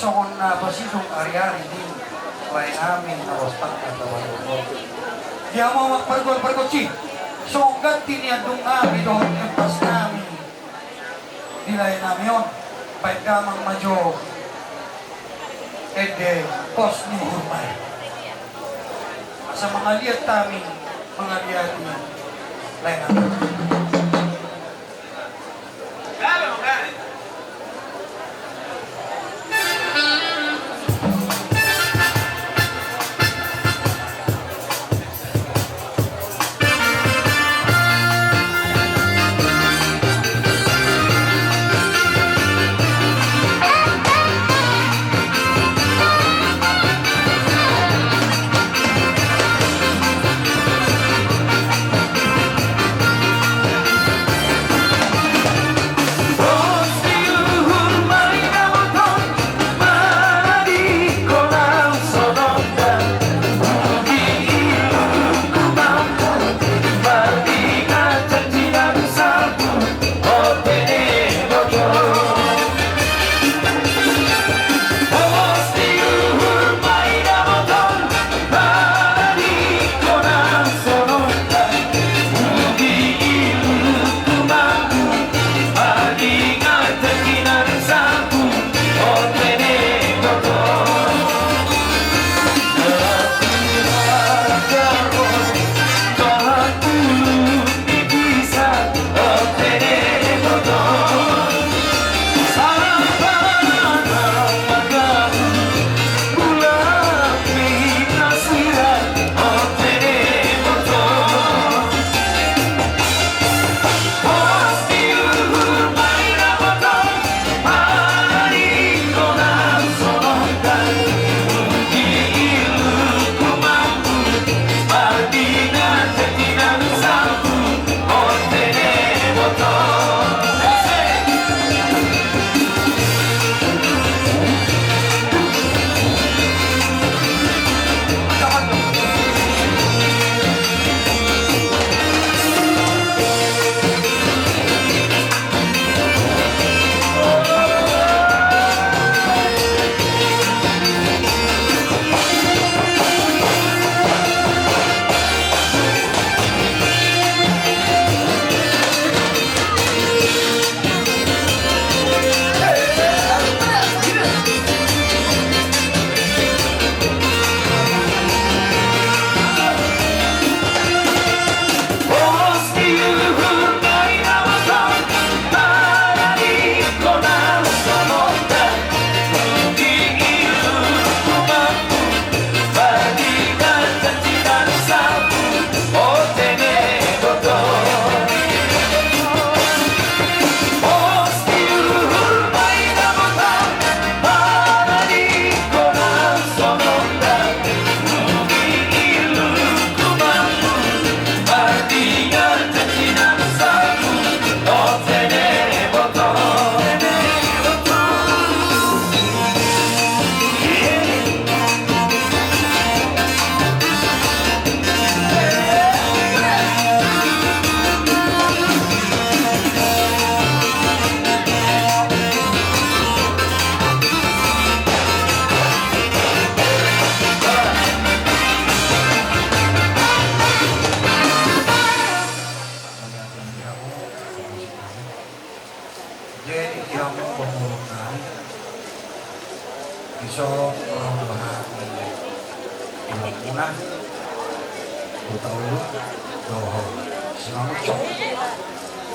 songon na basisong ari-ari din lain amin na wastak at tawa-tawa. Dia mau magpargol-pargol si sogat tiniadong amin doon yung pas namin. Nilay namin yun. Baik damang majo ede pos ni Hurmay. Sa mga liat namin, mga liat niya lain namin.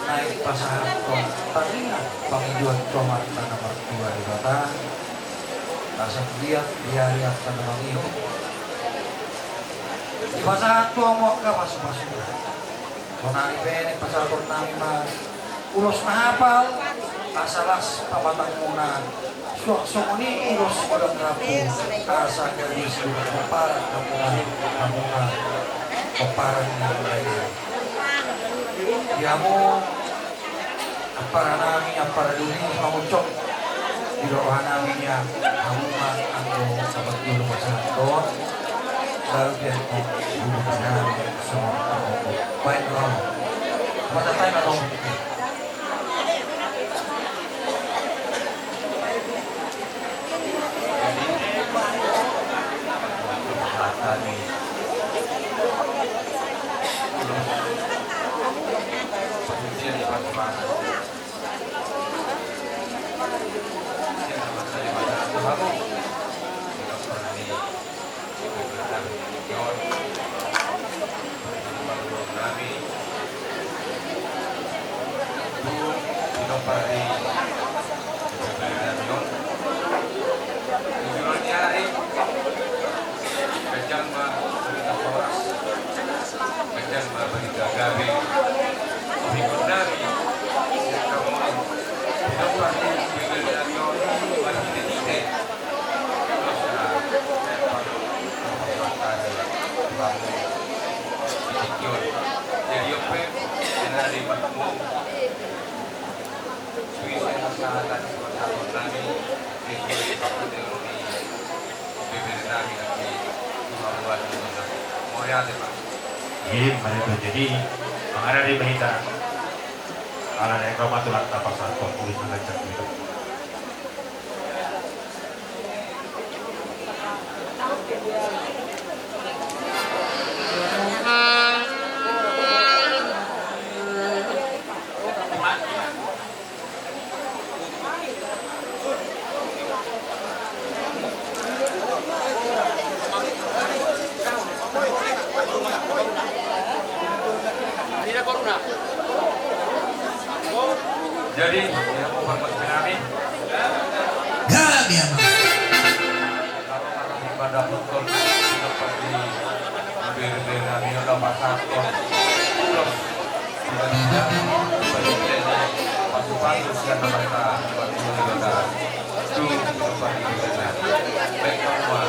Naik pasangan tadinya pengijuan tomat tanah mertua di batang rasa lihat lihat tanah mangiho di pasangan tua mau ke masuk-masuk sonari bene pasal nami mah ulos na hapal asalas pabatang muna sok ini ulos ulang rapu asa gadis ulang keparat kamunahin kamunah keparat yang lainnya diamo para namin para dunia mamucok didoa namin yang hamuman anggo sabat dulu masyarakat lalu dia dulu namin semua baik orang mata tayo na dong Maharani penelitian di Pasaman yang dapat dari Maharani Baru Maharani Maharani Yon Maharani Maharani Kajamba Berita Poras Kajamba Berita Gabe Mingundari Kamu Hidupan Mingundarion Berhenti-henti Jadi apa yang ada di Batmu Suisi Masyarakat Masyarakat Nami Di Kabupaten Nami Iya, itu jadi mengenai di berita ala yang kau matulah tapak satu kulit mengajar itu. Jadi, ya Muhammad bin Amin. Ya, biar. Kalau ibadah betul seperti lebih Nabi ada pasar terus tidak bagian pasukan yang mereka bagi negara itu seperti negara baik semua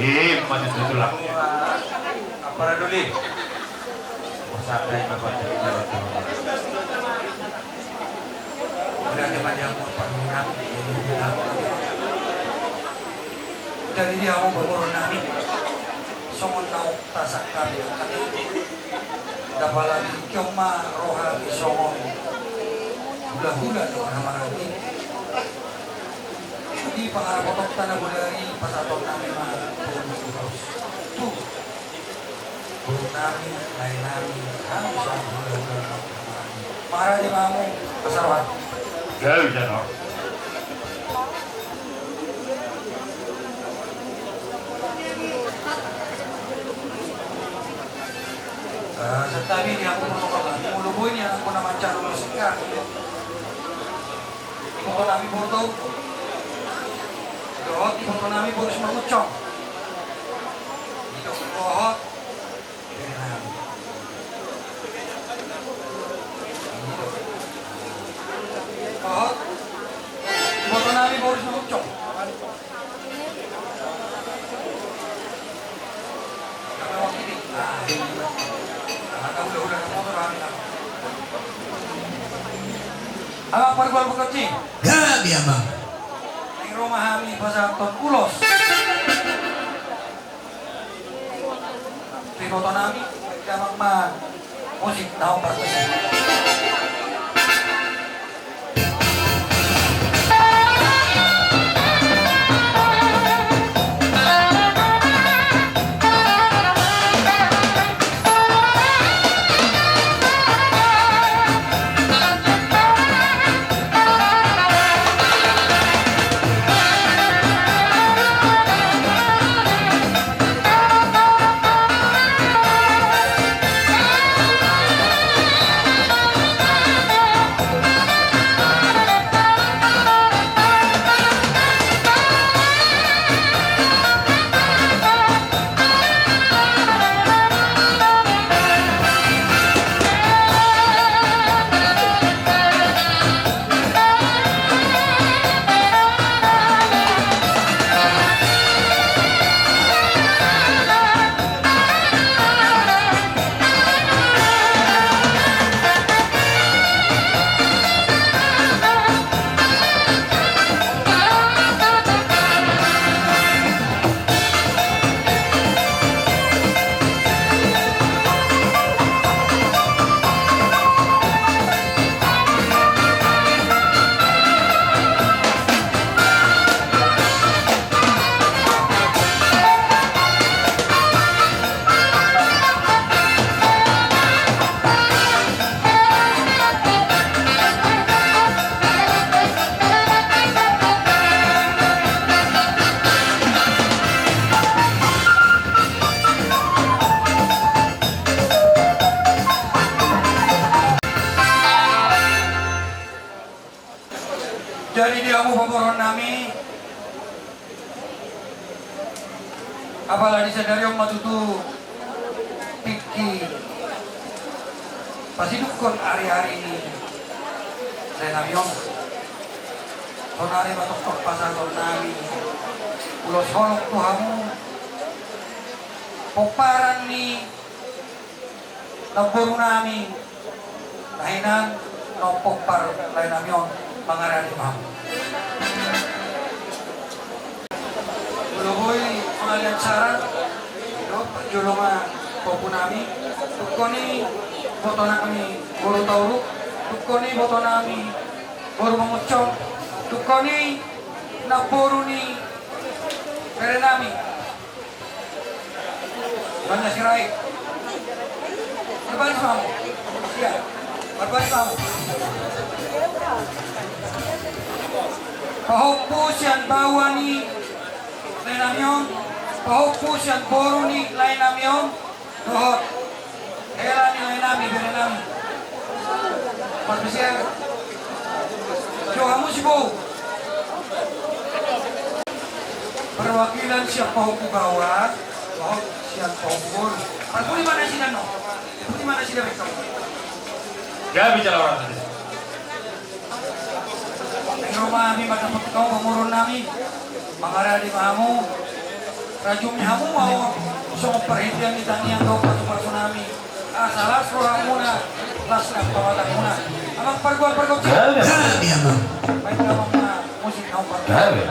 Iya, macam itu lah. Apa dulu? Sampai bapak jawab. Udah ada banyak pengingat ini bilang. Dari dia mau berurun nami, songon tahu tasak kami kami. Dapat lagi cuma rohani songon. Hula-hula dengan marani. Di pengarap otak tanah budari pasaton nami mah terus. Tuh. Nami, lain nami, kami sama hula-hula. Marah di mamu, pasarwan. Jauh jangan. Sa tabi niya ako puno ka. Muluboy niya ako naman siya lulusik ka. Ipo namin burdo. Doon, ipo namin burdo sa mamutsong. Dito ko kohot. Kohot. Ipo namin burdo sa mamutsong. Nakakahula-hula ng motor namin ako. Ang pargual mo kati. Gabi amang. Ang rumahami pa sa Tonkulos. Pinuto namin. Kamang musik na akong pargual. Jadi dia mau pamoron nami. Apalagi sadari yang matutu piki. Pasti dukun hari-hari ini. Saya nabiong. Sonari matuk pasar nami. Ulos holok tuhamu. Poparan ni naburu nami. Nahinan no popar lain namion. Pangarani mamu. Luhoy pengalian saran, julungan popunami, tukoni boto nami guru tauruk, tukoni boto nami guru mengucong, tukoni naburuni perenami. Banyak sirai. Berbalik mamu, siap. Berbalik mamu. Pahupus yang bawani lain namyon, pahupus yang boruni lain namyon, dohot, helani lain nami beri nami. Pasmisier, Johamu sibu. Perwakilan siap pahupu bawah, pahop siap pahupur. Pahupur di mana sih nano? Di mana sih dari kamu? Gak bicara orang tadi. Rumah kami matapot kau pemurun nami mangara di mahamu rajumnya hamu mau so perhentian di tanian kau pasu nami salah suruh muna las nak pawatan muna amang pergol Gabi amang. baik kamu musik kau Gabi.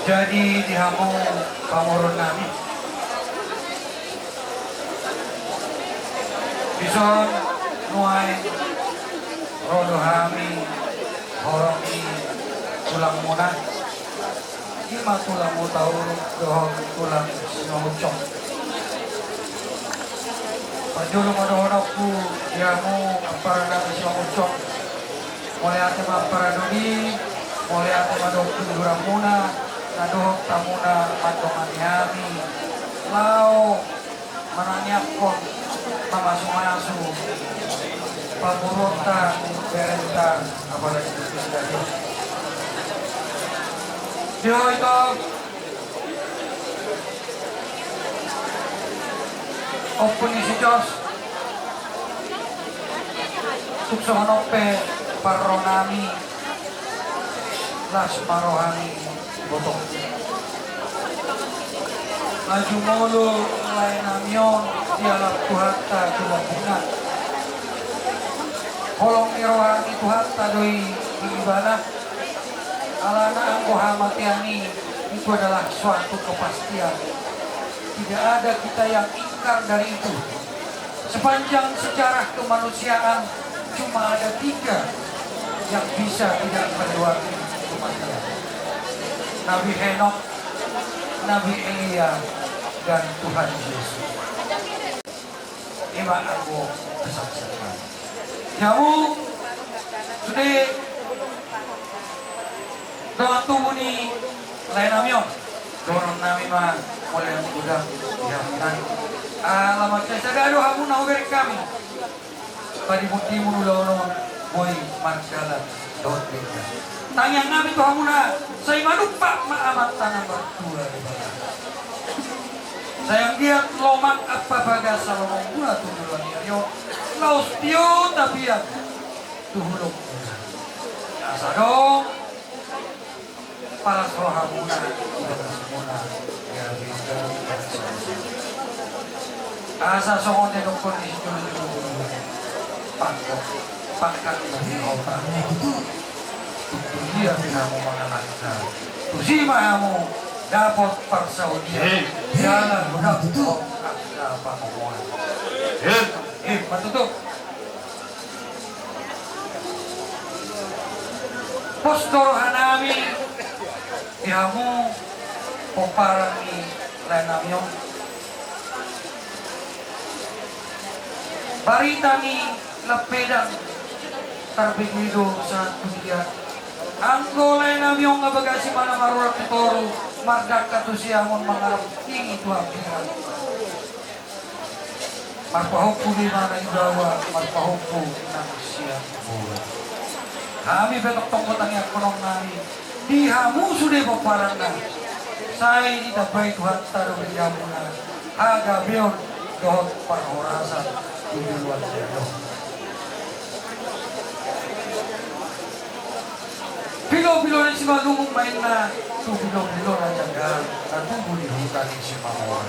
Jadi dihamu pamurun nami. Bison nuai rodo hami horomi tulang muna. Ima tulang mu tahu dohong tulang sinaucok. Pajulu madohonokku dihamu ampara nami sinaucok. Mulai ate mampara doni, mulai ate madokku durang muna. Nadohok tamuna mantongan yami lau mananyakon mamasumasu pamurota berenta apalagi dari Dio itu opunisi jos suksonope parronami las marohani botong laju mulu lain namion dialog tuhatta tulabunga kolong irohani tuhatta doi ibadah alana angko hamatiani itu adalah suatu kepastian. Tidak ada kita yang ingkar dari itu. Sepanjang sejarah kemanusiaan cuma ada 3 yang bisa tidak melewati kematian. Nabi Henok, Nabi Elia, dan Tuhan Yesus. Ima aku kesaksian. Jauh sudah doa tubuh ni lain namion. Dorong nami mah mulai mudah dihamunan. Alamat saya sagado hamuna uberi kami. Padi bukti munulono boy margalat dot beda. Tanyang namin to hamuna, saya malupa maamat tangan berdua di bawah. Sayang dia lomak apa baga salomong guna tundulan yo. Laus tio tapi ya tuhulok. Asa dong. Para roh hamuna semuna ya bisa. Asa songon de dong kondisi dulu. Pangkok pangkat dari otak. Dia tidak mau mengenalkan. Tusima kamu dapat persaudian. Jalan benar tuh. Apa ngomong? Patutup. Postor hanami. Kamu poparani lenamyo. Baritani lepedang terbigido sa dunia. Anggo lenamyo nga bagasi mana marura pitoro mardak katusiamon mangarap tinggi tuang piran. Marpahupu di mana ibawa marpahupu nang siang bulan. Kami betok tongkotang yang konong nami. Dihamu sudah peparangna. Saya tidak baik Tuhan taruh berjamuna. Aga bion dohot parhorasan di luar jauh. Bilo-bilo ni si Malumong main na tu bilo-bilo na jaga na tubo ni hutan ni si Mamor.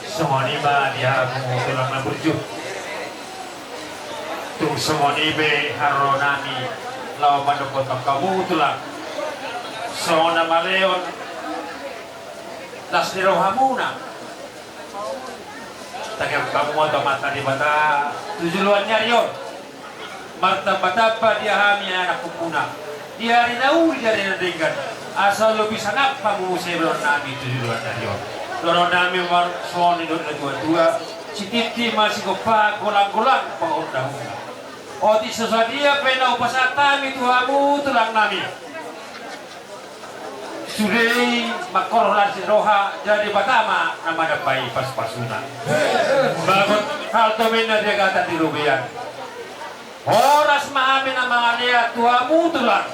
sumoni ba dia mo tulang na burjo. Tung sumoni be haro nami law manukot ang kamu tulang. So na maleon tas nirohamuna. Tagam kamu atau mata di bata tujuannya rion. Marta-bata dia hami anak kumuna. Dia hari nauli dari nadinggan. Asal lo bisa ngapa mu sebelum nami tujuan rion. Loro nami war suoni do dua. Si titi masih kopa golang-golang pangundang. O di sesadia pena upasata mi tuhamu tulang nami. Sudei makorolan si roha jadi pertama nama dapai pas-pasuna. Bagot hal tomena dia kata di rubian. Horas mahami nama ngaliat tuamu tulang.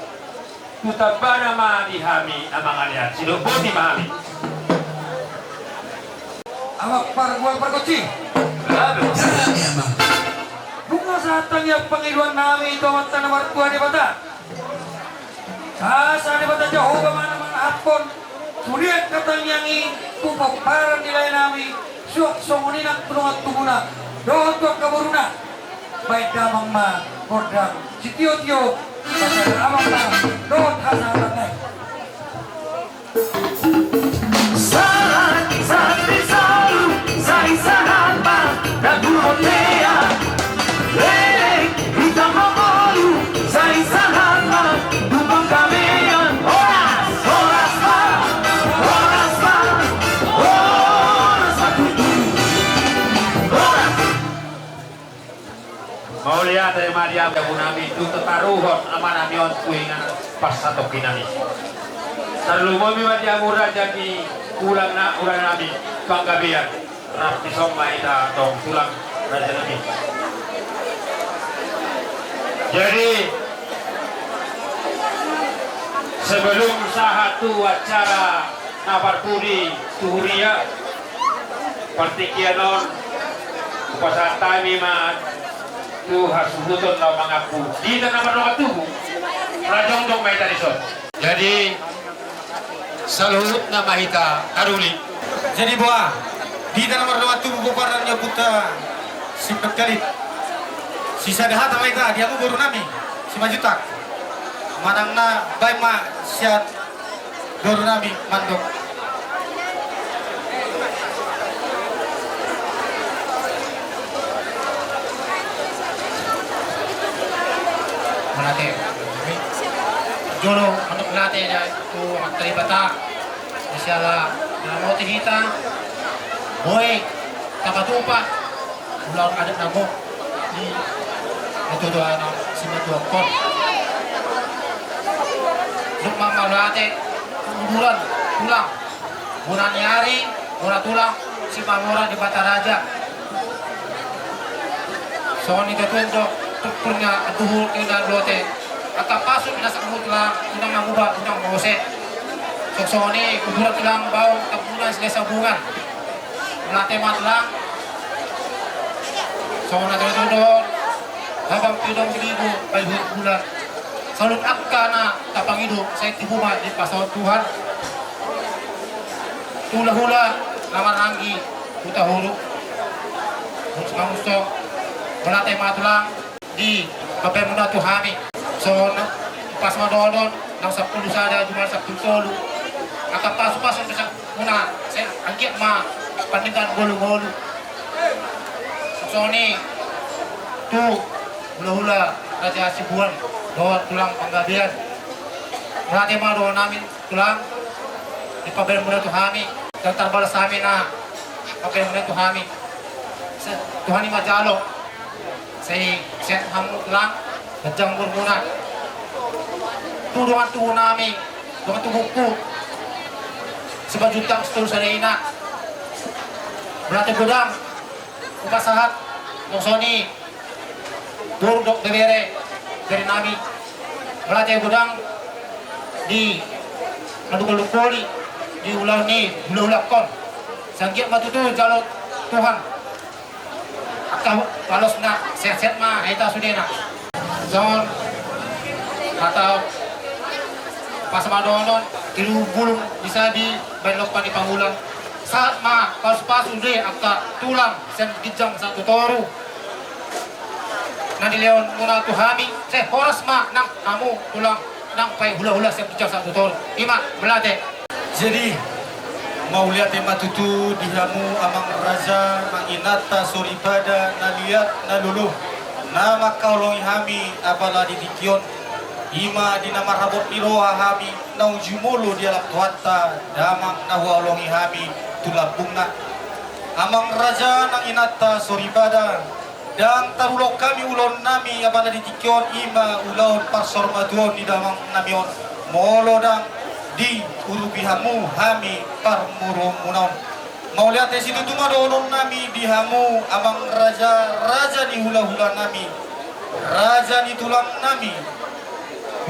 Tutaba nama dihami nama ngaliat. Sido bodi mahami. Awak parguang perkucing. Sarap ya bang. Bunga satang yang pengiluan nami itu amat tanah martua di bata. Asa di bata jauh kemana-mana hapon. Suriat katang yangi pupaparan nilai nami. Suak songoninak tulungan tuguna. Doon tuak kaburuna. Baik damang ma kodang. Si tio-tio. Pasal amang ta. Doon hasa ratay. Mau lihat dari Maria yang nami itu tetaruhon aman nami on kuingan pas satu kinami. Terlalu mau dia murah jadi ulang nami panggabian. Rapi somma ita dong tulang raja nami. Jadi sebelum satu acara nabarpuri tuhuria partikianon upasata miman tu hasuhutun na mengaku di tanah berdoa tubuh rajong dong maita disot. Jadi salulut na mahita karuli. Jadi boa di dalam berdoa tubuh bubarannya buta si berkelit sisa dehat mereka dia aku baru nami si majutak manangna baik ma siat baru nami mandok Malate. Jono untuk melatih ya itu teribata. Insyaallah mau kita. Boy, tapatupa. Ulang ada nago di itu doa na sini doa kon. Untuk melatih bulan tulang. Bulan hari, bulan tulang si Mamora di Bataraja. Soalnya itu untuk punya tuhul kena blote atau pasuk na sakut la unang mangubah unang mose soksoni kuburat lang bau tapunan sila sabungan melate matlang sona doon habang pidong biligo ay bulan salut akka na tapangido sa itibuma di pasawat Tuhan hula-hula laman anggi utahulu gusto melate matlang di papel muna tuhami so pas madodon nang 10 sada jumal 10 tolu akapas-pas sa muna saya agit ma pandingan golu-golu so ni tu hula-hula raja sibuan doa tulang panggabian berarti ma doa namin tulang di papel muna tuhami dan terbalas kami na papel muna tuhami Tuhani majalo saya set hamut lang najang muna tulungan tuho namin dengan tubuhku sebajutang setul sa reina berarti godang upasahat ng soni durdok bebere dari nami berarti godang di madugulukoli di ulaw ni ulak-ulak sanggit matutuh jalot Tuhan kalau na set mah eta sudena zon atau pas madonon tilu bulung bisa di belok pani pangulang saat ma pasu-pasu de akka tulang sen gijang satu toru nanti leon muna tuhami se horas ma nang kamu tulang nang pai hula-hula sen gijang satu toru ima melate. Jadi mau lihat tema tutu dihamu amang raja manginata soribada naliat nalulu nama kaulongi hami apala di dikion ima di nama rabot niroha hami nau jumolo di alap tuata damang nahualongi hami tulabungna amang raja nang inata soribada dan tarulok kami ulon nami apala di dikion ima ulaon parsor maduon di damang namion molo dang di urubihamu hami parmurung munaon mau lihat situ tuh madolon nami dihamu amang raja di hula-hula nami raja di tulang nami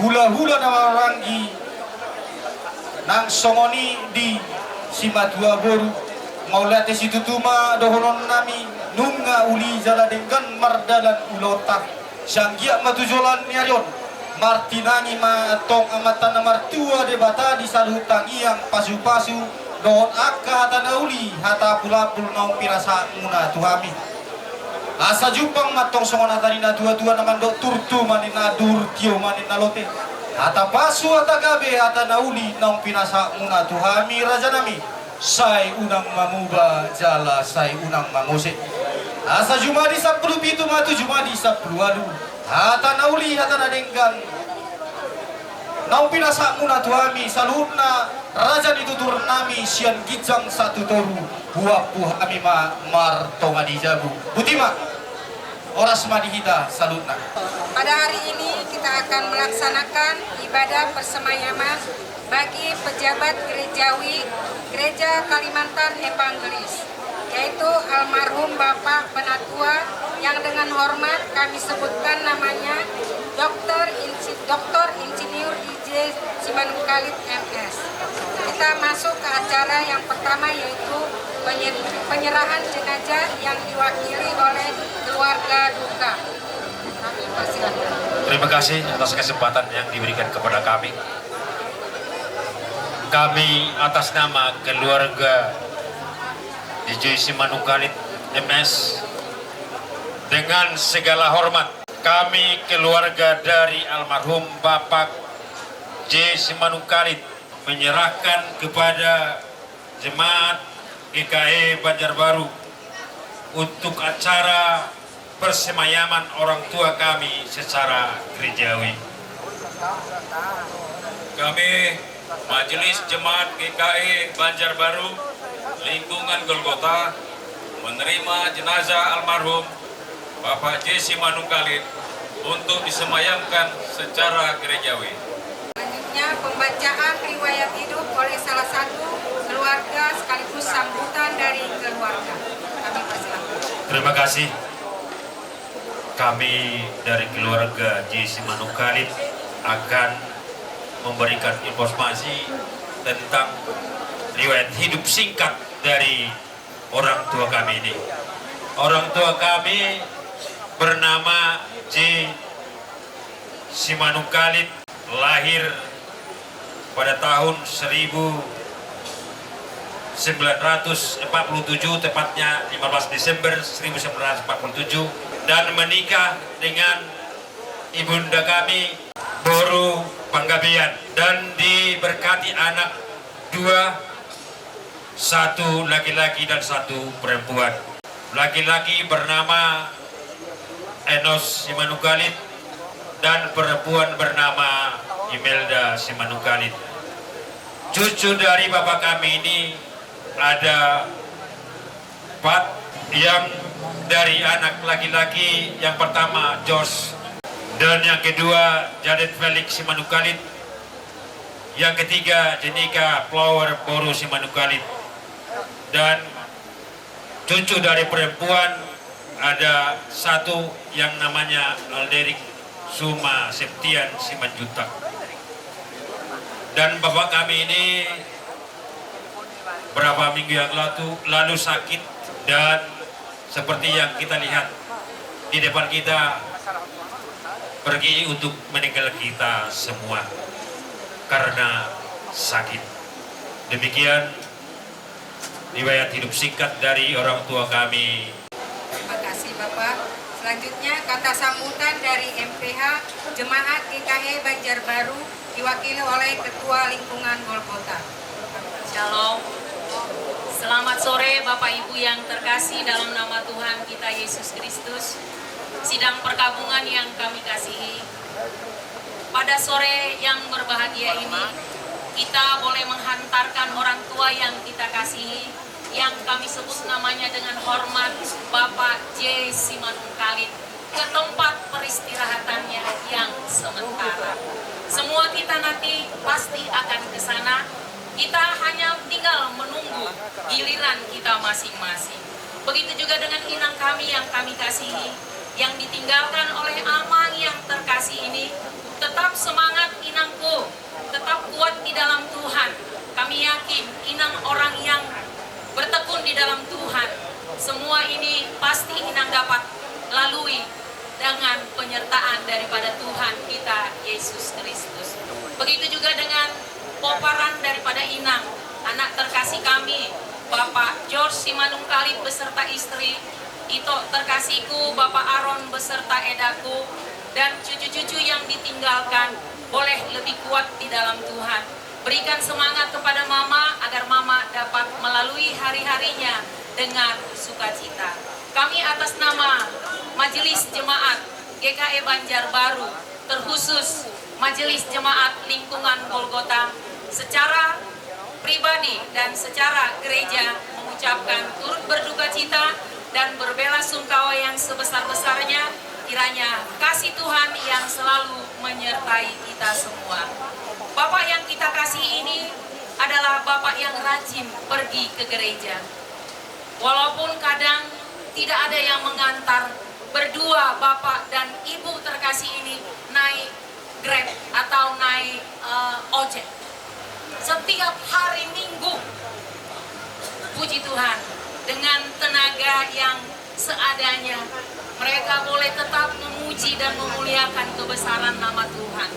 hula-hula nama ranggi nang songoni di simadua boru mau lihat situ tuh madolon nami nunga uli jala dengan mardalan ulota sanggia matujolan niarion martinangi matong amatan martua debata di salutan yang pasu-pasu don akka hata nauli hata pula-pul naung pirasa muna tuhami asa jupang matong songona tadi na tua-tua naman do turtu manin na durtio manin na lote hata pasu hata gabe hata nauli naung pirasa muna tuhami raja nami sai unang mamuba jala sai unang mangose asa jumadi 10 pitu matu jumadi 10 alu hata nauli hata nadenggan nau pinasa muna tuami saluna raja ditutur nami sian gijang satu toru buah amima martonga di jabu butima oras madihita salutna. Pada hari ini kita akan melaksanakan ibadah persemayaman bagi pejabat gerejawi Gereja Kalimantan Evangelis, yaitu almarhum Bapak Penatua yang dengan hormat kami sebutkan namanya Dr. Insinyur DJ Simanungkalit MS. Kita masuk ke acara yang pertama, yaitu penyerahan jenazah yang diwakili oleh keluarga duka. Kami persilakan. Terima kasih atas kesempatan yang diberikan kepada kami. Kami atas nama keluarga DJ Simanungkalit MS dengan segala hormat kami keluarga dari almarhum Bapak J. Simanungkalit menyerahkan kepada jemaat GKI Banjarbaru untuk acara persemayaman orang tua kami secara gerejawi. Kami Majelis Jemaat GKI Banjarbaru lingkungan Golgota menerima jenazah almarhum Bapak J. Simanungkalit untuk disemayamkan secara gerejawi. Selanjutnya pembacaan riwayat hidup oleh salah satu keluarga sekaligus sambutan dari keluarga. Kami persilakan. Terima kasih. Kami dari keluarga J. Simanungkalit akan memberikan informasi tentang riwayat hidup singkat dari orang tua kami ini. Orang tua kami bernama J. Simanungkalit, lahir pada tahun 1947, tepatnya 15 Desember 1947, dan menikah dengan ibunda kami Boru Panggabean, dan diberkati anak 2, 1 laki-laki dan 1 perempuan. Laki-laki bernama Enos Simanungkalit dan perempuan bernama Imelda Simanungkalit. Cucu dari bapak kami ini ada 4, yang dari anak laki-laki yang pertama George, dan yang kedua Jadet Felix Simanungkalit, yang ketiga Jenika Flower Boru Simanungkalit, dan cucu dari perempuan ada 1 yang namanya Alderik Suma Septian Simanjuntak. Dan bapak kami ini berapa minggu yang lalu sakit, dan seperti yang kita lihat di depan kita pergi untuk meninggal kita semua karena sakit. Demikian riwayat hidup singkat dari orang tua kami. Terima kasih Bapak. Selanjutnya kata sambutan dari MPH Jemaat GKI Banjarbaru diwakili oleh Ketua Lingkungan Golgota. Shalom. Selamat sore Bapak Ibu yang terkasih dalam nama Tuhan kita Yesus Kristus. Sidang perkabungan yang kami kasihi. Pada sore yang berbahagia ini, kita boleh menghantarkan orang tua yang kita kasihi, yang kami sebut namanya dengan hormat Bapak J. Simanungkalit, ke tempat peristirahatannya yang sementara. Semua kita nanti pasti akan ke sana. Kita hanya tinggal menunggu giliran kita masing-masing. Begitu juga dengan inang kami yang kami kasihi, yang ditinggalkan oleh Amang yang terkasih ini. Tetap semangat inangku, tetap kuat di dalam Tuhan. Kami yakin inang orang yang bertekun di dalam Tuhan. Semua ini pasti inang dapat lalui dengan penyertaan daripada Tuhan kita Yesus Kristus. Begitu juga dengan poparan daripada inang, anak terkasih kami, Bapak George Simanungkalit beserta istri, Ito terkasihku, Bapak Aron beserta edaku, dan cucu-cucu yang ditinggalkan boleh lebih kuat di dalam Tuhan. Berikan semangat kepada Mama agar Mama dapat melalui hari-harinya dengan sukacita. Kami atas nama Majelis Jemaat GKI Banjarbaru, terkhusus Majelis Jemaat Lingkungan Golgota, secara pribadi dan secara gereja mengucapkan turut berduka cita dan berbelasungkawa yang sebesar-besarnya. Kiranya kasih Tuhan yang selalu menyertai kita semua. Bapak yang kita kasih ini adalah Bapak yang rajin pergi ke gereja. Walaupun kadang tidak ada yang mengantar, berdua Bapak dan Ibu terkasih ini naik Grab atau naik ojek. Setiap hari Minggu, puji Tuhan, dengan tenaga yang seadanya, mereka boleh tetap memuji dan memuliakan kebesaran nama Tuhan.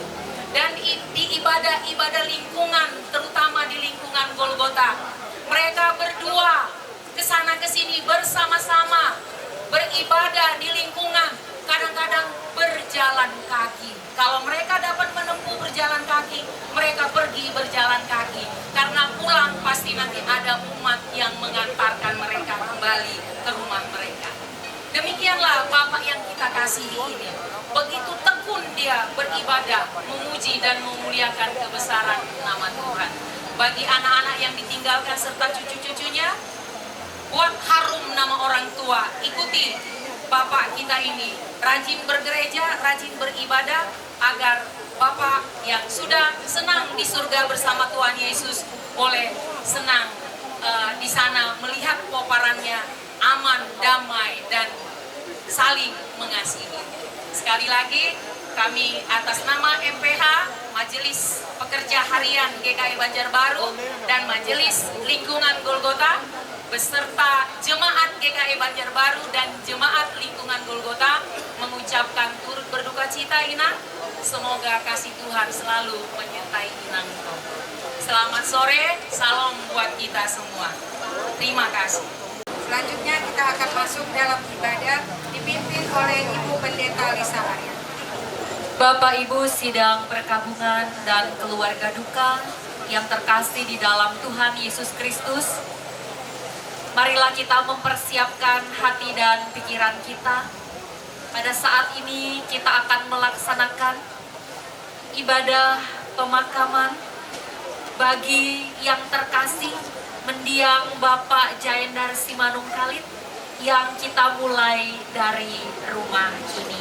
Dan di ibadah-ibadah lingkungan, terutama di lingkungan Golgota, mereka berdua kesana kesini bersama-sama beribadah di lingkungan, kadang-kadang berjalan kaki. Kalau mereka dapat menempuh berjalan kaki, mereka pergi berjalan kaki. Karena pulang pasti nanti ada umat yang mengantarkan mereka kembali ke rumah mereka. Demikianlah Bapak yang kita kasihi ini. Begitu tekun dia beribadah, memuji dan memuliakan kebesaran nama Tuhan. Bagi anak-anak yang ditinggalkan serta cucu-cucunya, buat harum nama orang tua, ikuti Bapak kita ini. Rajin bergereja, rajin beribadah, agar Bapak yang sudah senang di surga bersama Tuhan Yesus boleh senang di sana melihat poparannya aman, damai, dan saling mengasihi. Sekali lagi, kami atas nama MPH, Majelis Pekerja Harian GKI Banjarbaru, dan Majelis Lingkungan Golgota, beserta Jemaat GKI Banjarbaru dan Jemaat Lingkungan Golgota, mengucapkan turut berduka cita Inang. Semoga kasih Tuhan selalu menyertai Inang. Selamat sore, salam buat kita semua. Terima kasih. Selanjutnya kita akan masuk dalam ibadah dipimpin oleh Ibu Pendeta Lisa Arya. Bapak Ibu sidang perkabungan dan keluarga duka yang terkasih di dalam Tuhan Yesus Kristus, marilah kita mempersiapkan hati dan pikiran kita. Pada saat ini kita akan melaksanakan ibadah pemakaman bagi yang terkasih mendiang Bapak Jayendar Simanungkalit yang kita mulai dari rumah ini.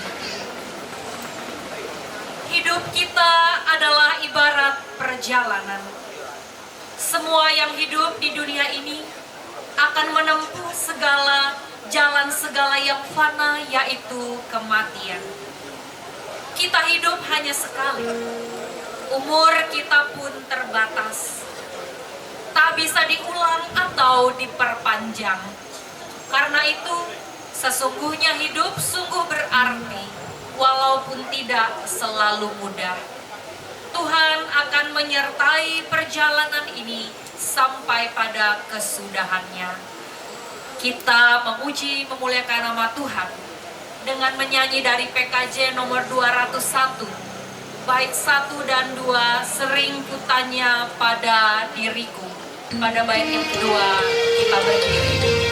Hidup kita adalah ibarat perjalanan. Semua yang hidup di dunia ini akan menempuh jalan segala yang fana, yaitu kematian. Kita hidup hanya sekali. Umur kita pun terbatas. Tak bisa diulang atau diperpanjang. Karena itu, sesungguhnya hidup sungguh berarti, walaupun tidak selalu mudah. Tuhan akan menyertai perjalanan ini sampai pada kesudahannya. Kita memuji memuliakan nama Tuhan dengan menyanyi dari PKJ nomor 201, bait 1 dan 2, sering kutanya pada diriku. Pada bait yang kedua kita berdiri.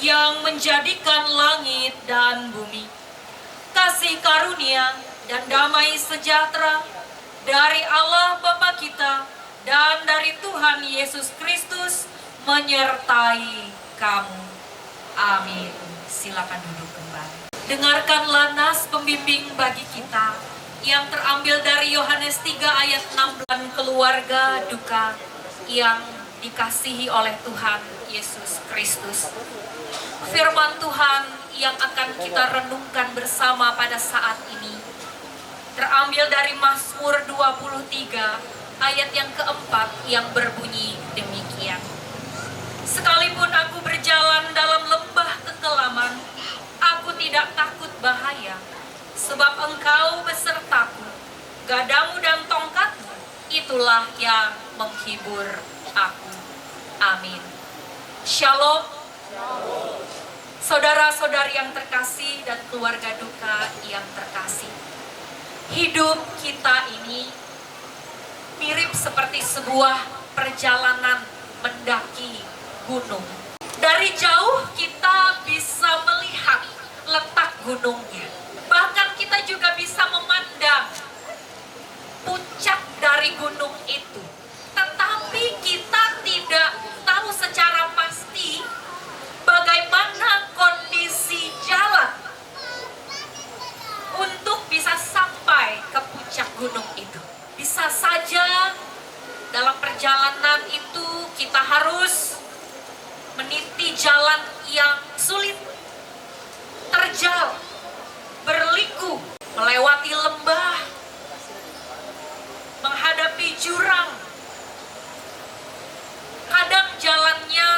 Yang menjadikan langit dan bumi, kasih karunia dan damai sejahtera dari Allah Bapa kita dan dari Tuhan Yesus Kristus menyertai kamu. Amin. Silakan duduk kembali. Dengarkanlah nas pembimbing bagi kita yang terambil dari Yohanes 3 ayat 6, dan keluarga duka yang dikasihi oleh Tuhan Yesus Kristus. Firman Tuhan yang akan kita renungkan bersama pada saat ini terambil dari Mazmur 23 ayat yang keempat yang berbunyi demikian. Sekalipun aku berjalan dalam lembah kekelaman, aku tidak takut bahaya, sebab Engkau besertaku, gadamu dan tongkatmu, itulah yang menghibur aku. Amin. Shalom. Saudara-saudari yang terkasih dan keluarga duka yang terkasih, hidup kita ini mirip seperti sebuah perjalanan mendaki gunung. Dari jauh kita bisa melihat letak gunungnya. Bahkan kita juga bisa memandang puncak dari gunung itu. Tetapi kita tidak tahu secara pasti bagaimana kondisi jalan untuk bisa sampai ke puncak gunung itu. Bisa saja dalam perjalanan itu kita harus meniti jalan yang sulit, terjal, berliku, melewati lembah, menghadapi jurang. Kadang jalannya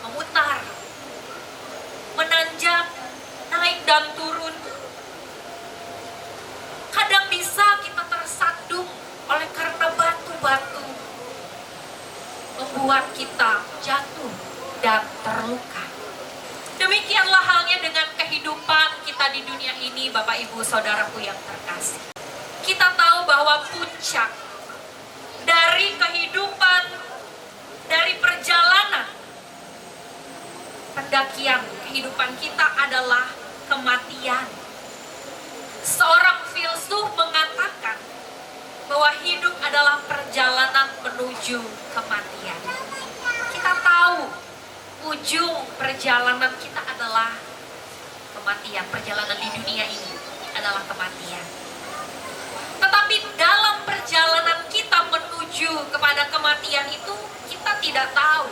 memutar, menanjak, naik dan turun. Kadang bisa kita tersandung oleh karena batu-batu, membuat kita jatuh dan terluka. Demikianlah halnya dengan kehidupan kita di dunia ini, Bapak Ibu Saudaraku yang terkasih. Kita tahu bahwa puncak dari kehidupan, dari perjalanan pendakian kehidupan kita adalah kematian. Seorang filsuf mengatakan bahwa hidup adalah perjalanan menuju kematian. Kita tahu ujung perjalanan kita adalah kematian. Perjalanan di dunia ini adalah kematian. Tetapi dalam perjalanan kita menuju kepada kematian itu, kita tidak tahu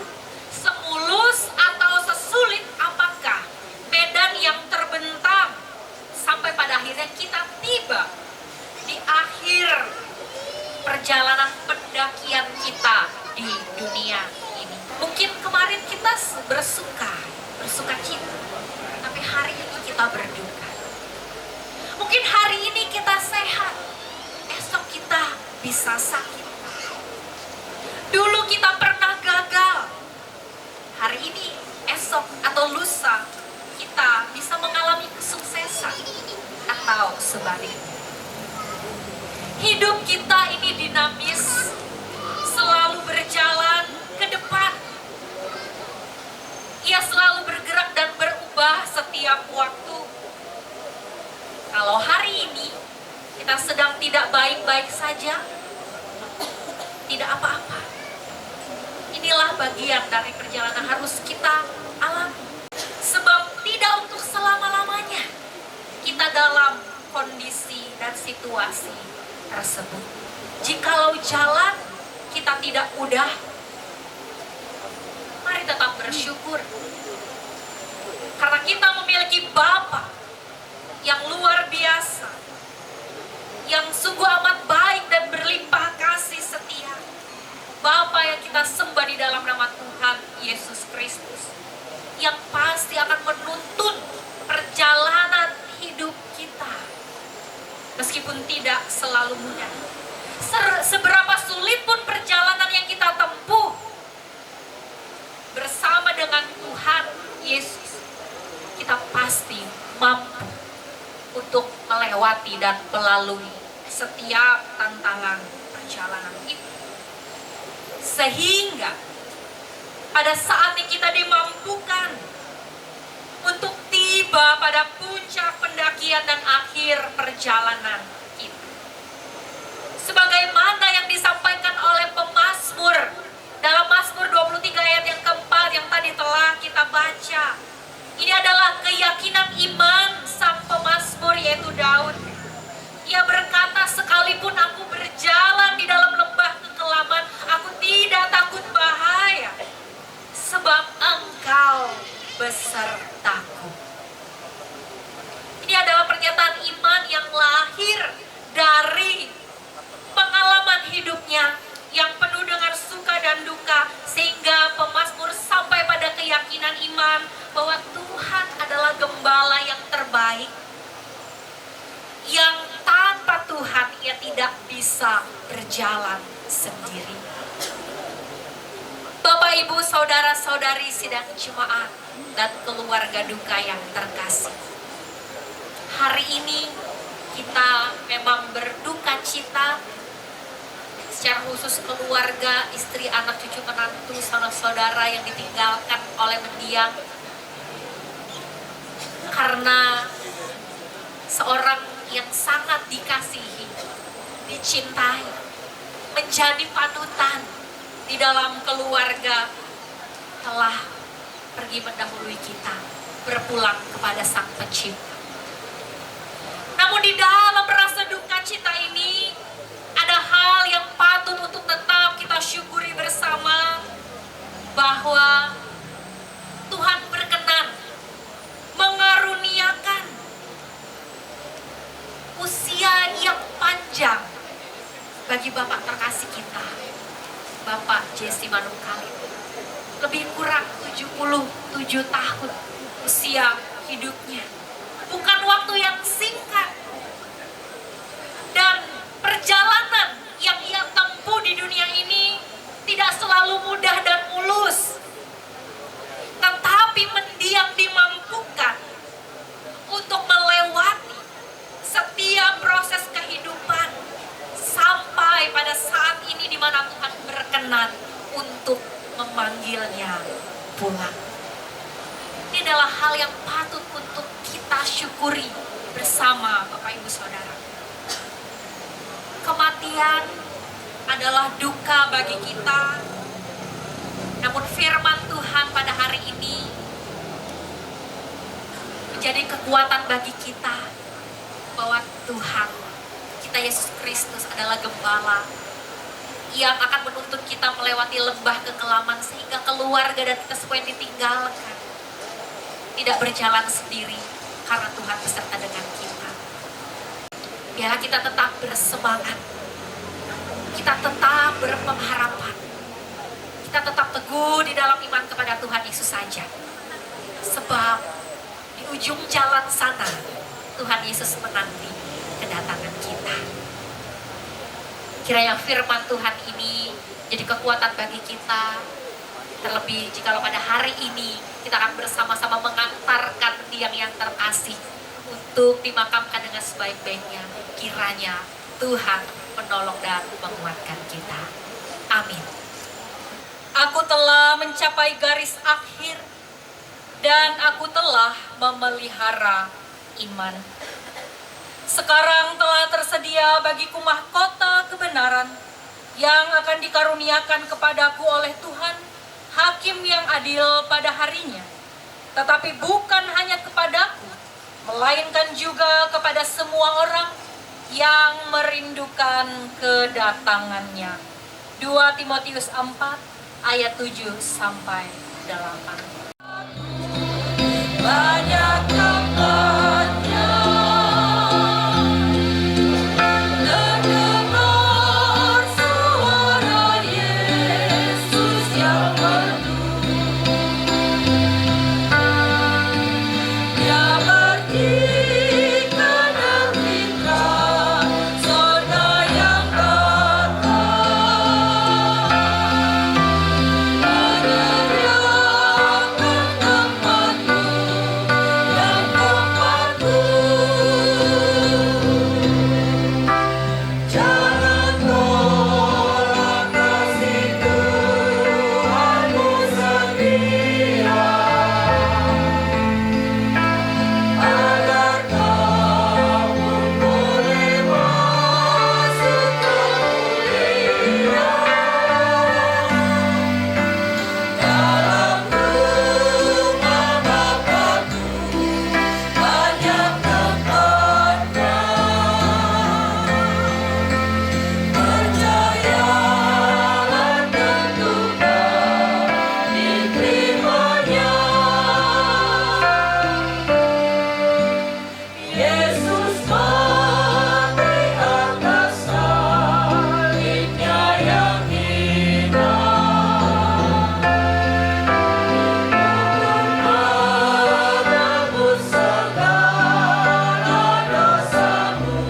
semulus atau sesulit apakah medan yang terbentang sampai pada akhirnya kita tiba Mungkin hari ini kita sehat, esok kita bisa sakit. Dulu kita pernah gagal, hari ini, esok atau lusa kita bisa mengalami kesuksesan atau sebaliknya. Hidup kita ini dinamis, selalu berjalan ke depan. Ia selalu bergerak dan berubah setiap waktu. Kalau hari ini kita sedang tidak baik-baik saja, tidak apa-apa. Inilah bagian dari perjalanan harus kita alami. Sebab tidak untuk selama-lamanya kita dalam kondisi dan situasi tersebut. Jikalau jalan kita tidak mudah, mari tetap bersyukur. Karena kita memiliki Bapa yang luar biasa, yang sungguh amat baik dan berlimpah kasih setia. Bapa yang kita sembah di dalam nama Tuhan Yesus Kristus, yang pasti akan menuntun perjalanan hidup kita. Meskipun tidak selalu mudah. Seberapa sulit pun perjalanan yang kita tempuh, bersama dengan Tuhan Yesus, kita pasti mampu untuk melewati dan melalui setiap tantangan perjalanan itu. Sehingga pada saatnya kita dimampukan untuk tiba pada puncak pendakian dan akhir perjalanan kita. Sebagaimana yang disampaikan oleh pemazmur dalam Mazmur 23 ayat yang keempat yang tadi telah kita baca. Ini adalah keyakinan iman sang pemazmur, yaitu Daud. Ia berkata, sekalipun aku berjalan di dalam lembah kekelaman, aku tidak takut bahaya, sebab Engkau besertaku. Ini adalah pernyataan iman yang lahir dari pengalaman hidupnya yang penuh dengan suka dan duka, sehingga pemazmur sampai pada keyakinan iman bahwa Tuhan adalah gembala yang terbaik, yang tanpa Tuhan ia tidak bisa berjalan sendiri. Bapak, Ibu, saudara-saudari sidang jemaat dan keluarga duka yang terkasih, hari ini kita memang berduka cita secara khusus keluarga, istri, anak, cucu, menantu, saudara-saudara yang ditinggalkan oleh mendiang, karena seorang yang sangat dikasihi, dicintai, menjadi panutan di dalam keluarga, telah pergi mendahului kita, berpulang kepada Sang Pencipta. Namun di dalam rasa duka cita ini, ada hal yang patut untuk tetap kita syukuri bersama, bahwa Tuhan berkenan mengaruniakan usia yang panjang bagi Bapak terkasih kita, Bapak Jesse Manungkalit. Lebih kurang 77 tahun usia hidupnya. Bukan waktu yang singkat. Dan perjalanan yang ia tempuh di dunia ini tidak selalu mudah dan mulus. Tetapi mendiang dimampukan untuk melewati setiap proses kehidupan sampai pada saat ini di mana Tuhan berkenan untuk memanggilnya pulang. Ini adalah hal yang patut untuk kita syukuri bersama Bapak Ibu Saudara. Kematian adalah duka bagi kita, namun firman Tuhan pada hari ini menjadi kekuatan bagi kita, bahwa Tuhan kita Yesus Kristus adalah gembala yang akan menuntun kita melewati lembah kekelaman, sehingga keluarga dan kita semua yang ditinggalkan tidak berjalan sendiri, karena Tuhan beserta dengan kita. Biarlah kita tetap bersemangat, kita tetap berpengharapan, kita tetap teguh di dalam iman kepada Tuhan Yesus saja. Sebab di ujung jalan sana Tuhan Yesus menanti kedatangan kita. Kiranya firman Tuhan ini jadi kekuatan bagi kita. Terlebih jikalau pada hari ini kita akan bersama-sama mengantarkan tiang yang terkasih untuk dimakamkan dengan sebaik-baiknya. Kiranya Tuhan menolong dan menguatkan kita. Amin. Aku telah mencapai garis akhir dan aku telah memelihara iman. Sekarang telah tersedia bagiku mahkota kebenaran yang akan dikaruniakan kepadaku oleh Tuhan, Hakim yang adil pada harinya. Tetapi bukan hanya kepadaku, melainkan juga kepada semua orang yang merindukan kedatangannya. 2 Timotius 4 ayat 7 sampai 8. Banyak tempatnya terdengar suara Yesus yang merdu. Dia bertikan dan mitra sorga yang datang, menyediakan tempatmu yang tempatku. Jangan tolak kasih Tuhanmu setia, agar kamu boleh masuk kemuliaan. Dalam rumah Bapa-Ku banyak tempatnya. Percayalah tentukan diterimanya. Yesus mati atas salibnya yang indah, menebus segala dosamu.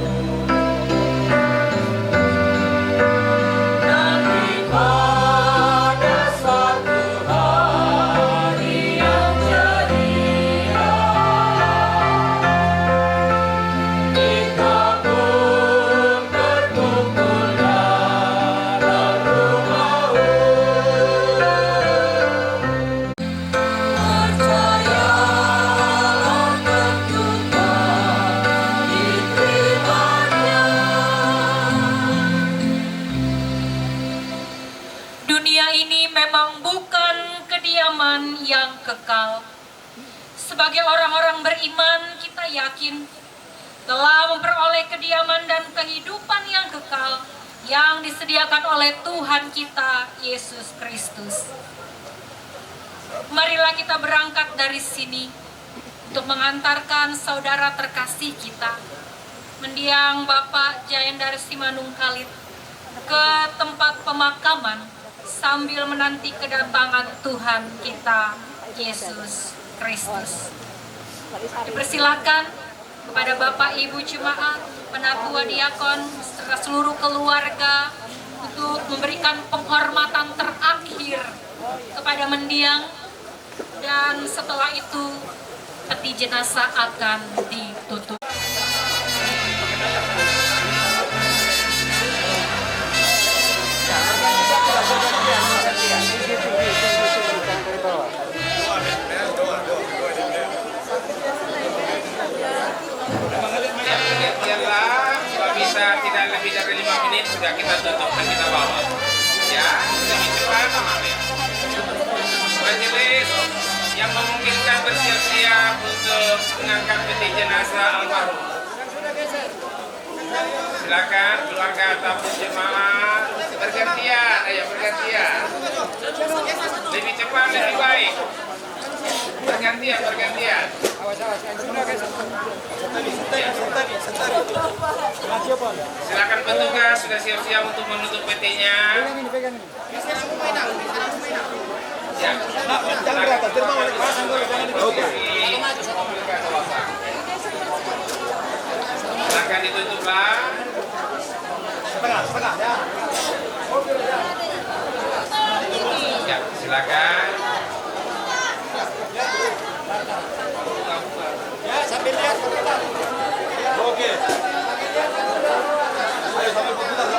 Nanti pada suatu hari yang ceria, kita pun berkumpul dalam rumah-Mu. Percayalah tentukan diterimanya. Dunia ini memang bukan kediaman yang kekal. Sebagai orang-orang beriman, kita yakin telah memperoleh kediaman dan kehidupan yang kekal yang disediakan oleh Tuhan kita, Yesus Kristus. Marilah kita berangkat dari sini untuk mengantarkan saudara terkasih kita, mendiang Bapak Jayendar Simanungkalit, ke tempat pemakaman sambil menanti kedatangan Tuhan kita, Yesus Kristus. Dipersilakan kepada Bapak Ibu Jemaat, penatua diakon, serta seluruh keluarga untuk memberikan penghormatan terakhir kepada mendiang, dan setelah itu peti jenazah akan ditutup. Kalau bisa tidak lebih dari 5 menit sudah kita tutup dan kita bawa. Ya, lebih cepat amalnya. Majelis yang memungkinkan bersiap-siap untuk mengangkat peti jenazah almarhum. Silakan keluarga ataupun jemaah bergantian, ayo bergantian. Lebih cepat lebih baik. Bergantian. Silakan petugas sudah siap-siap untuk menutup petinya. Ya. Oke. silakan ditutuplah. Setengah ya. Ya, silakan. Ya, sambil lihat berputar. Oke. Ayo sambil berputar.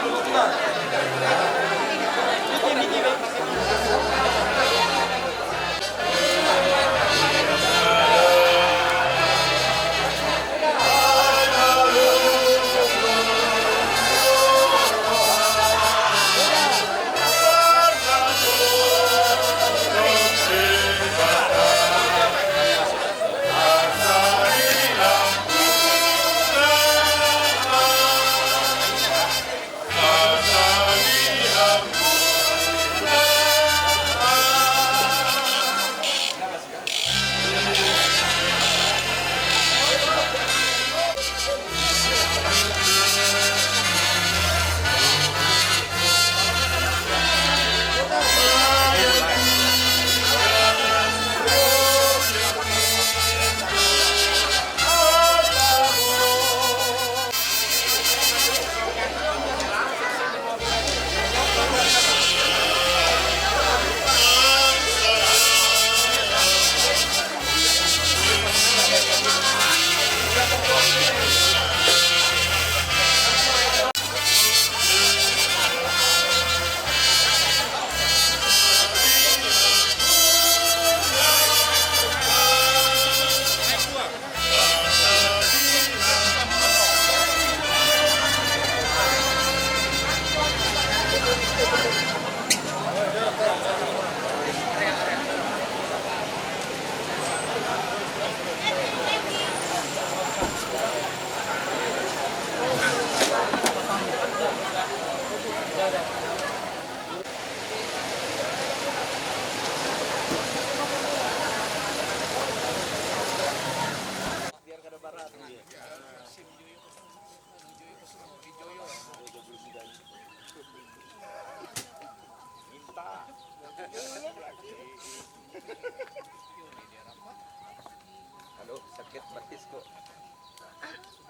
Aduh, sakit batis kok.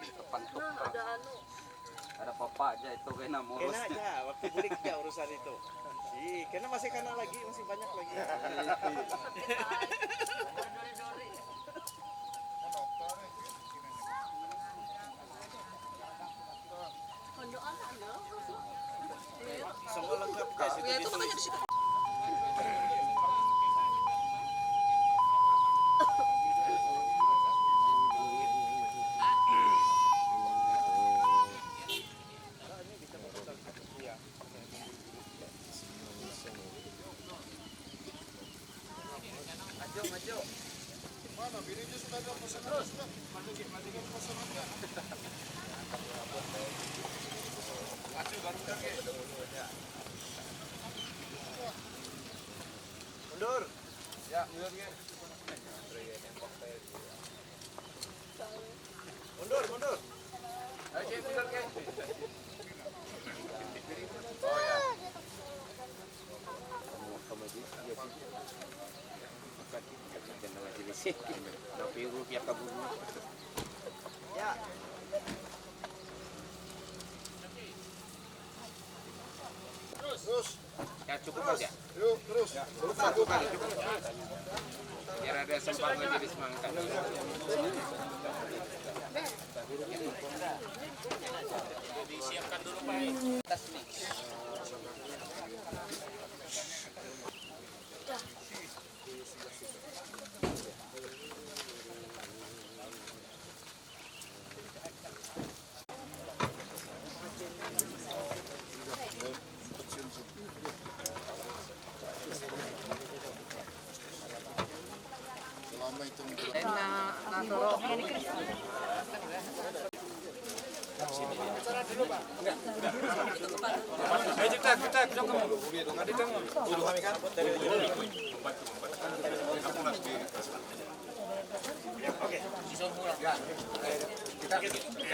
Kepantuk. Ada papa aja itu kena murus. Kena aja, waktu bulik aja urusan itu. Kena masih kena lagi, masih banyak lagi. Semua lengkap guys, itu di situ. Mundur. Ya, mundur ke. Mundur. Ayo, mundur ke. Oh ya. Ya. Terus. Ya cukup aja. Yuk, terus. Cukup. Biar ada sempat lagi disemangkan. Disiapkan dulu Pak. Tas nih.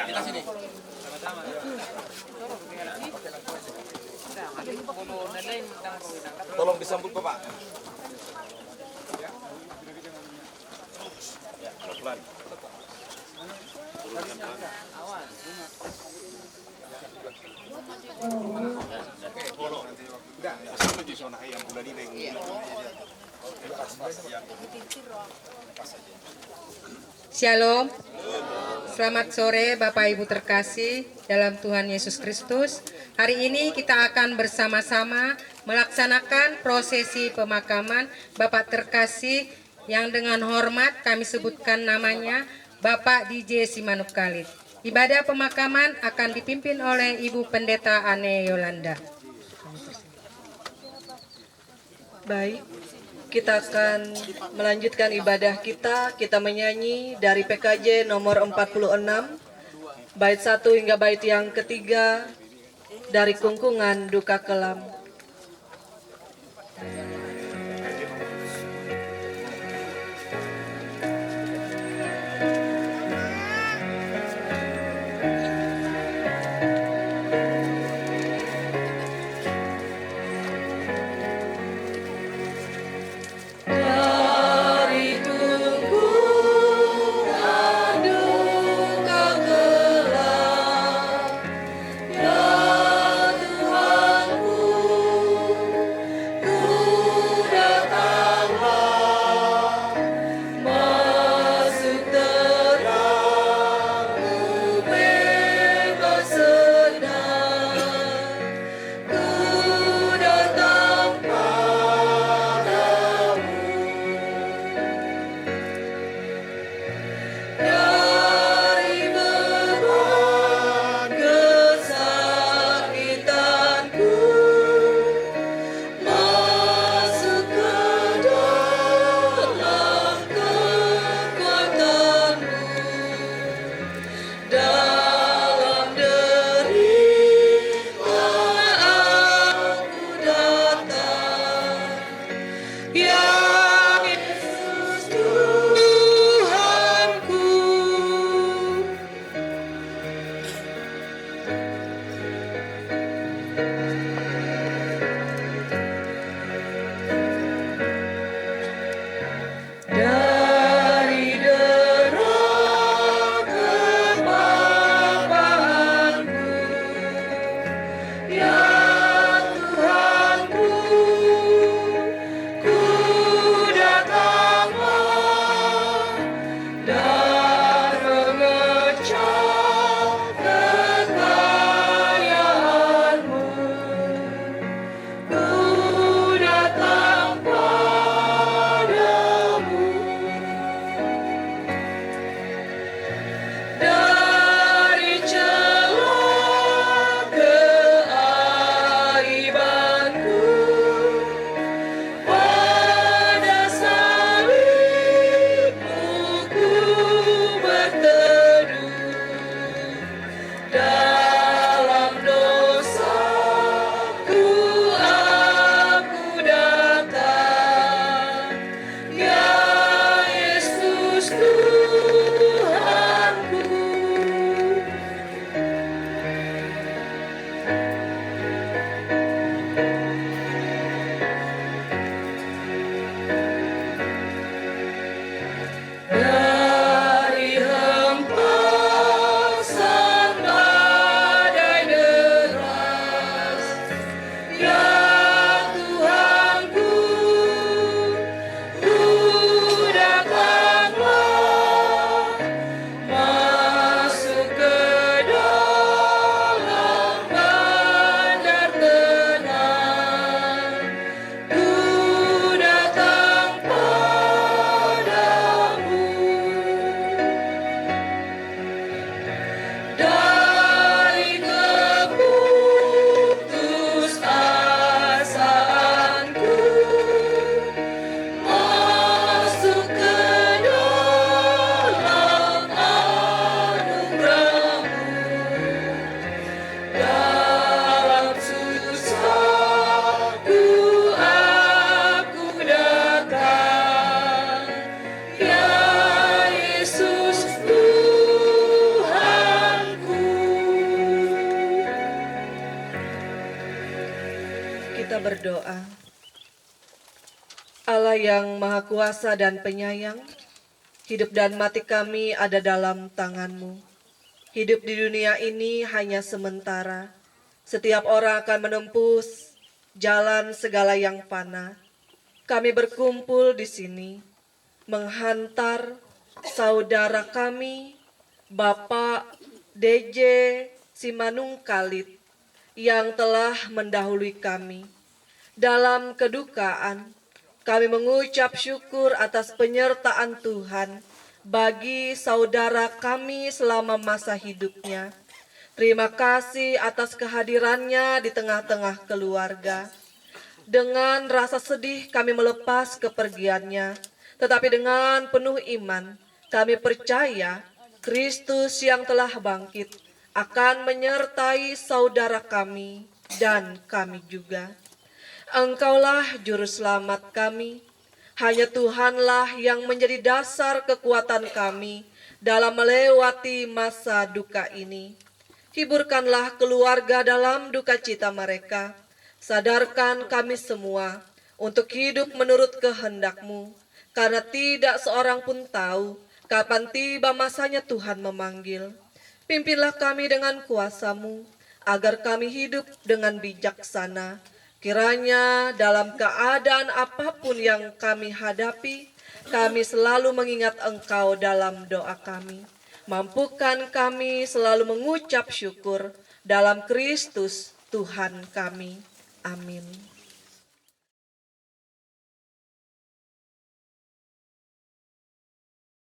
Kita sini. Sama-sama. Tolong disambut Bapak. Ya, pelan-pelan. Turunkan pelan. Shalom. Selamat sore Bapak Ibu terkasih dalam Tuhan Yesus Kristus. Hari ini kita akan bersama-sama melaksanakan prosesi pemakaman Bapak terkasih yang dengan hormat kami sebutkan namanya Bapak DJ Simanuk Khalid. Ibadah pemakaman akan dipimpin oleh Ibu Pendeta Ane Yolanda. Baik, kita akan melanjutkan ibadah kita. Kita menyanyi dari PKJ nomor 46, bait 1 hingga bait yang ketiga dari Kungkungan Duka Kelam. Kita berdoa. Allah yang Maha Kuasa dan Penyayang, hidup dan mati kami ada dalam tangan-Mu. Hidup di dunia ini hanya sementara. Setiap orang akan menempuh jalan segala yang fana. Kami berkumpul di sini menghantar saudara kami, Bapak DJ Simanung Kalit, yang telah mendahului kami. Dalam kedukaan, kami mengucap syukur atas penyertaan Tuhan bagi saudara kami selama masa hidupnya. Terima kasih atas kehadirannya di tengah-tengah keluarga. Dengan rasa sedih kami melepas kepergiannya, tetapi dengan penuh iman kami percaya Kristus yang telah bangkit akan menyertai saudara kami dan kami juga. Engkaulah juru selamat kami. Hanya Tuhanlah yang menjadi dasar kekuatan kami dalam melewati masa duka ini. Hiburkanlah keluarga dalam duka cita mereka. Sadarkan kami semua untuk hidup menurut kehendak-Mu, karena tidak seorang pun tahu kapan tiba masanya Tuhan memanggil. Pimpinlah kami dengan kuasa-Mu, agar kami hidup dengan bijaksana. Kiranya dalam keadaan apapun yang kami hadapi, kami selalu mengingat Engkau dalam doa kami. Mampukan kami selalu mengucap syukur dalam Kristus Tuhan kami. Amin.